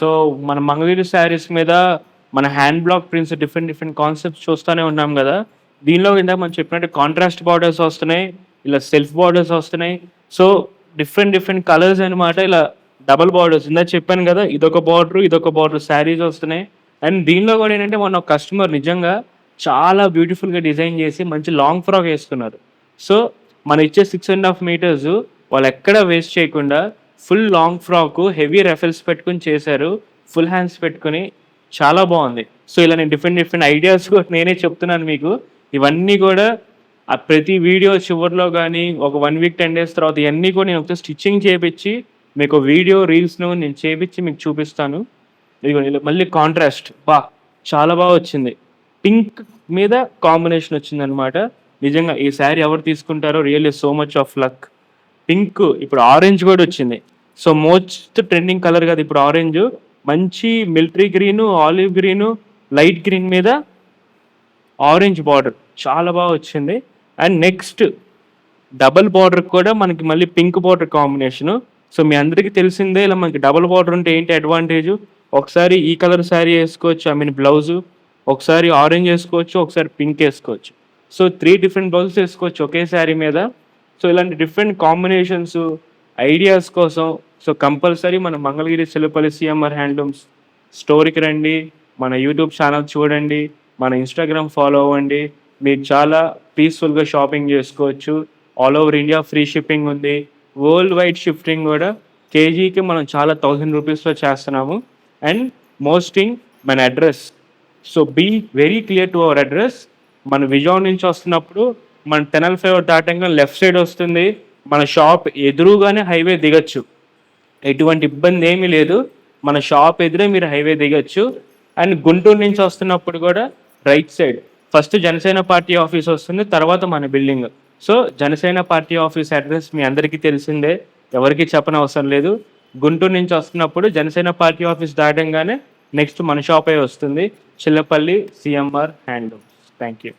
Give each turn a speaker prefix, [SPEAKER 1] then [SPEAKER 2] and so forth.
[SPEAKER 1] So, మన మంగళగిరి శారీస్ మీద మన hand block prints different concepts చూస్తూనే ఉన్నాం గదా! దీనిలో ఇందాక మనం చెప్పినట్టు కాంట్రాస్ట్ బార్డర్స్ వస్తున్నాయి. ఇలా సెల్ఫ్ బార్డర్స్ వస్తున్నాయి. సో, డిఫరెంట్ కలర్స్ అనమాట. ఇలా డబుల్ బార్డర్స్ ఇందాక చెప్పాను గదా! ఇదొక బార్డర్ శారీస్ వస్తున్నాయి. అండ్ దీనిలో గూడా ఏంటంటే మొన్న ఒక కస్టమర్ నిజంగా చాలా బ్యూటిఫుల్‌గా డిజైన్ జేసి మంచి లాంగ్ ఫ్రాక్ యేసుకున్నారు. సో, మనం ఇచ్చే 6½ మీటర్స్ వాళ్ళెక్కడ వేస్ట్ చేయకుండా full long frock heavy ruffles పెట్టుకొని చేశారు. ఫుల్ హ్యాండ్స్ పెట్టుకొని చాలా బావుంది. సో, ఇలా నేను డిఫరెంట్ ఐడియాస్ కూడా నేనే చెప్తున్నాను మీకు. ఇవన్నీ గూడా ప్రతి వీడియో చివర్లో గానీ, ఒక 1 వీక్, 10 డేస్ తర్వాత ఇయన్నీ కూడా నేను ఒకసారి స్టిచ్చింగ్ చేపిచ్చి, మీకు వీడియో, రీల్స్‌ను నేను చేపిచ్చి మీకు చూపిస్తాను. ఇదిగోండి ఇలా మళ్ళీ కాంట్రాస్ట్ చాలా వచ్చింది. పింక్ మీద కాంబినేషన్ వచ్చిందనమాట. నిజంగా ఈ శారీ ఎవరు తీసుకుంటారో really so much of luck. Pink ఇప్పుడు ఆరెంజ్ గూడా వచ్చింది. సో, మోస్ట్ ట్రెండింగ్ కలర్ గదా ఇప్పుడు ఆరెంజు. మంచి military green, olive green, light green మీద ఆరెంజ్ బార్డర్ చాలా వచ్చింది. అండ్ నెక్స్ట్ డబుల్ బార్డర్ కూడా మనకి మళ్ళీ పింక్ బార్డర్ కాంబినేషను. సో, మీ అందరికీ తెలిసిందే ఇలా మనకి డబుల్ బార్డర్ ఉంటే ఏంటి అడ్వాంటేజు, ఒకసారి ఈ కలర్ శారీ ఏసుకోవచ్చు. బ్లౌజు. ఒకసారి ఆరెంజ్ ఏసుకోవచ్చు. ఒకసారి పింక్ ఏసుకోవచ్చు. సో, 3 డిఫరెంట్ బ్లౌజెస్ ఏసుకోవచ్చు ఒకే శారీ మీద. సో, ఇలాంటి డిఫరెంట్ కాంబినేషన్స్, ఐడియాస్ కోసం సో, కంపల్సరీ మన మంగళగిరి చిల్లపల్లి సీఎంఆర్ హ్యాండ్లూమ్స్ స్టోర్‌కి రండి. మన యూట్యూబ్ ఛానల్ చూడండి. మన ఇన్‌స్టాగ్రామ్ ఫాలో అవ్వండి. మీకు చాలా పీస్‌ఫుల్‌గా షాపింగ్ చేసుకోవచ్చు. All over India free shipping ఉంది. వరల్డ్ వైడ్ షిఫ్టింగ్ గూడా కేజీకి మనం చాలా ₹1000 చేస్తున్నాము. అండ్ మోస్ట్ థింగ్ మన address. So, be very clear to our address. మన విజయవాడ నుంచి వస్తున్నప్పుడు మన టనల్ ఫ్లైఓవర్ దాటంగానే లెఫ్ట్ సైడ్ వస్తుంది. మన షాప్ ఎదురుగానే హైవే దిగొచ్చు. ఎటువంటి ఇబ్బంది ఏమీ లేదు. మన షాప్ ఎదురే మీరు హైవే దిగొచ్చు. అండ్ గుంటూరు నుంచి వస్తున్నప్పుడు కూడా right side first Janasena party office వస్తుంది. తర్వాత మన building. So, Janasena party office address మీ అందరికీ తెలిసిందే. ఎవరికీ చెప్పనవసరం లేదు. గుంటూరు నుంచి వస్తున్నప్పుడు జనసేన పార్టీ ఆఫీస్ దాటంగానే నెక్స్ట్ మన షాపే వస్తుంది. Chillapalli CMR handlooms. Thank you.